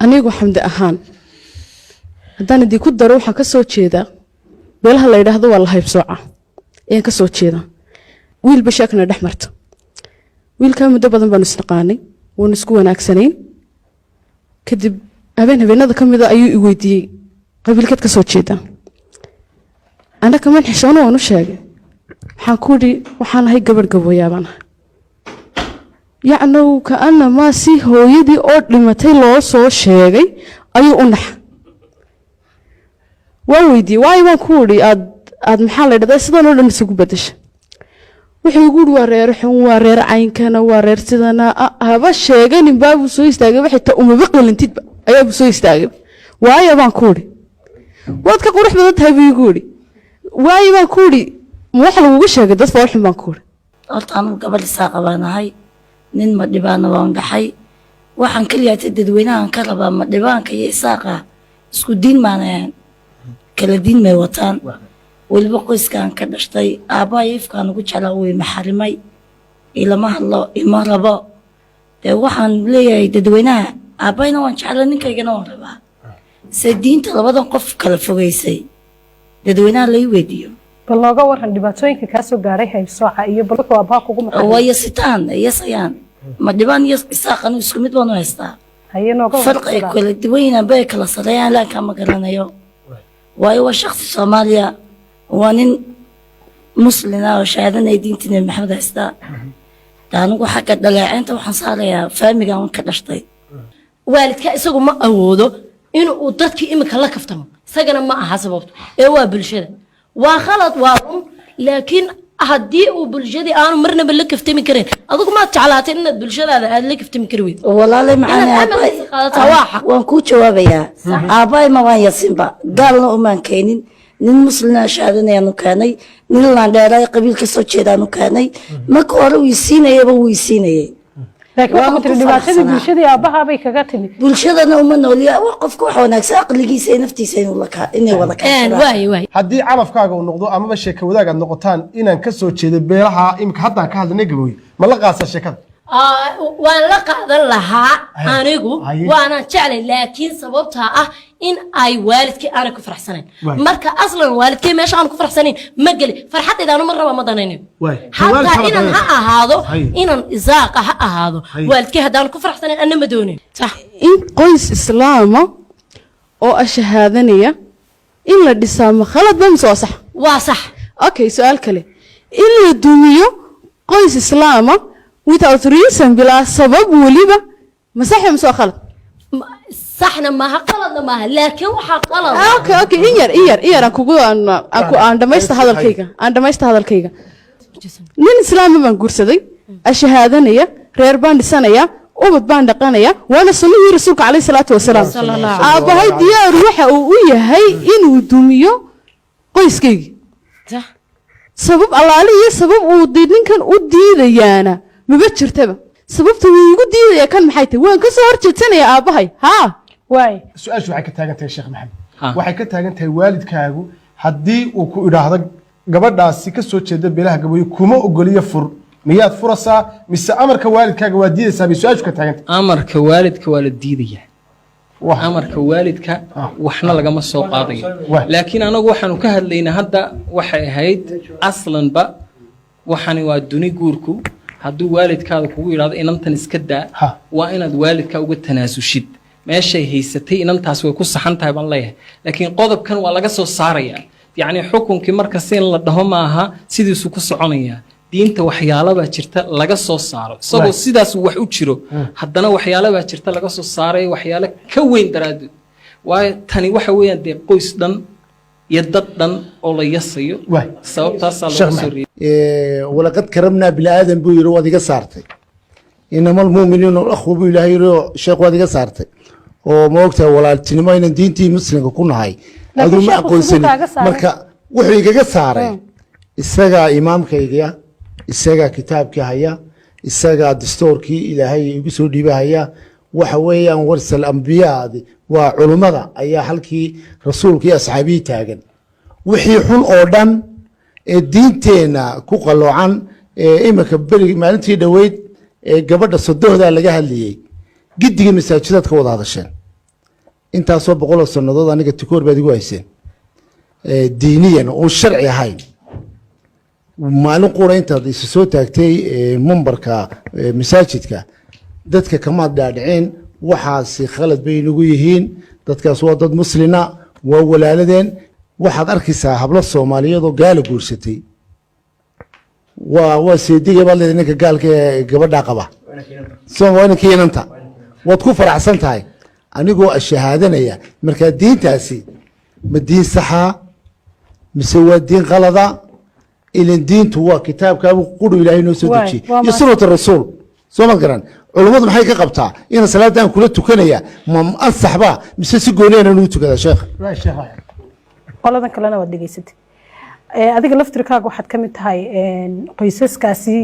anigu xamdi ahaan haddaan idin ku daro waxaan ka soo jeedaa beelaha la yidhaahdo waa la haybsooca ayaan ka soo jeedaa wiil bashaakna dhex marta wiilkaa muddo badan baanu isnaqaanay waanu isku wanaagsanayn kadib habeenada ka mida ayuu i weydiiyey qabiilkeed ka soo jeedaa ana kaman xishoona waan u sheegay waxaan ku idhi waxaan ahay gabadh gabooyaabaan ahay yacnow kaana maa si hooyadii oo dhimatay loo soo sheegay ayuu u naxa waan weydiiyey waayo baan ku idhi aad maxaa la dhahdaa sidan oo dhan isugu bedesha wuxuu igu idhi waa reer xun waa reer caynkana waa reer sidana haba sheeganin baabuu soo istaagay waxay ta umaba qalintidba ayaabuu soo istaagay waayo baan ku idhi waad ka qurux badan tahay buu igu idhi waayo baan ku idhi ma wax laguga sheegay dad fool xun baan ku idhi horta anigu gabadh isaaqa baan ahay nin ma dhibaana waan baxay waxaan kaliyaatay dadweynahan ka rabaa ma dhibaanka iyo isaaqa isku diin maanayaan kala diin may wataan weliba qoyskaan ka dhashtay aabbahay ifkaan ugu jeclaa way maxarimay ilama hadlo ima rabo dee waxaan leeyahay dadweynaha aabbayna waan jeclaa ninkaygana waan rabaa se diinta labadan qof kala fogeysay dadweynaha lai weydiiyo bal nooga waran dhibaatooyinka kaa soo gaaray haybsooca iyo balka aabbaha kugu maqan waa yasitaan yasayaan ma dhibaan iyo isaaqanu isku mid baan u haystaa farq ay kala duwanyihiin bay kala sareeyaan laakiin ma garanayo waayo waa shakhsi Soomaaliya waa nin muslina oo shaadanay diinta Nabi Maxamed haystaa anigu xagga dhaleecaynta waxaan saarayaa faamiga aan ka dhashtay waalidka isagu ma awoodo inuu dadkii imika la kaftamo isagana ma aha sababto ee waa bulshada waa khalad waa run laakiin haddii uu bulshadii aanu marnaba la kaftami karin adigu ma jeclaatay inaad bulshadaada aad la kaftami kari weyd walaalay macana waan ku jawaabayaa aabay ma waan yasinba gaalna uma keenin nin muslina shaadanaanu keenay nin laan dheeray qabiilka soo jeedaanu keenay marka hore uu siinayay laakiin waxa tir dhibaatadii bulshadii aabaha bay kaga timid bulshadana uma nooliya wax qofku wax wanaagsan aqligiisa iyo naftiisa inay wada kaashadaan haddii calafkaaga uu noqdo ama sheeko wadaag aad noqotaan inaan ka soo jeedo beelaha imka haddaan ka hadlanay gabooy ma la qaasa sheekada waan la qaadan lahaa anigu waana jeclay laakiin sababta ah in ay waalidkii aan ku faraxsanayn marka aslan waalidkii meesha aan ku faraxsanayn ma gali farxadeedana ma raba ma danaynin hatta inaan ha ahaado inaan isaaqa ha ahaado waalidkii hadaan ku faraxsanayn anna ma doonin sax in qoys islaama oo ashahaadanaya in la dhisaa ma khalad ba mise waa sax okay su'aal kale in la dumiyo qoys islaama without reason bila sabab waliba ma sax mise khalad صحنا ما هقلنا ما لكن وحقلنا اوكي إير أكو أنا دمشت هذا الكيكة من إسلام من قرصدي الشهادة نية ريربان سنة وبد بان دقانية وأنا سنة رسولك عليه الصلاة والسلام أبا هاي ديار روحه ويا هاي إنه دميو قيس كي سبب الله عليه سبب ودين كان ودي ذيانا مبتشر تبا سببته وجودي يا كان محيته وين كسر جتنا يا أباهي ها واي سؤال شو حكيت تاجنت يا شيخ محمد وحكيت تاجنت والد كاجو هدي وكو هذا قبل داسي كسر جد بيلها قبل كوما وقولي فر ميات فرصة مس أمر كوالد كاجو ودي سامي سؤال شو كتاجنت أمر كوالد ديدية أمر كوالد وإحنا لقى السوق قاضي لكن أنا وحنا كهل لينا هذا هيد أصلاً بقى وحنا ودوني جوركو hadduu waalidkaada kugu yiraahdo inantan iska daa waa inaad waalidka uga tanaasushid meeshay haysatay inantaas way ku saxan tahay baan leeyahay laakiin qodobkan waa laga soo saaraya yani xukunkii marka si la dhaho maaha sidiisu ku soconaya diinta waxyaalaba jirta laga soo saaro sabab sidaas wax u jiro haddana waxyaalaba jirta laga soo saaray waxyaalo ka weyn daraadid waa tani waxa weeyaan de qoys dhan يددن أو يسيو سبب تصل سوري ولقد كرمنا بالآدم بيرو وذيك صارتي إنما المؤمنين الأخوة بالله يرو شيخ وذيك صارتي وما وقتها ولا التنمى إن دينتي مسلم كون هاي هذا ما أقول سني مركا وحي كجسارة السجا إمام كيجيا السجا كتاب كهيا السجا دستور كي إلى هاي يقصد بهايا وحويا ورث الأنبياء وعلماء أي حلكي رسولك يا أصحابي تاجن وحي حل أردن الدين تينا كوكلو عن إما كبر ما أنت دويت قبل الصدوه ده اللي جه اللي جدي مساجدات كوضع هذا الشيء intaasoo 100 sannadood aniga tikoor baad igu hayseen diiniyan oo sharci ahayn maalin qura intaad isu soo taagtay mumbarka masaajidka dadka kama dhaadhicin waxaasi khalad bay inagu yihiin dadkaas waa dad muslina waa walaaladeen waxaad arkaysaa hablo Soomaaliyeed oo gaala guursatay waa seediga baad leedahay ninka gaalka gabadha qaba Soomaaliyeed keenanta waad ku faraxsan tahay anigoo ashahaadanaya marka diintaasi ma diin saxa mise waa diin qalada ilan diintu waa kitaabka quru Ilaahay noo soo dejiye iyo sunnada rasuul soo ma garan culimadu maxay ka qabtaa in salaadan kula tukanaya ma ansaxba mise si goonayna inuu tukada sheekh qoladan kalena waa dhageysatay adiga laftirkaaga waxaad ka mid tahay qoysaskaasi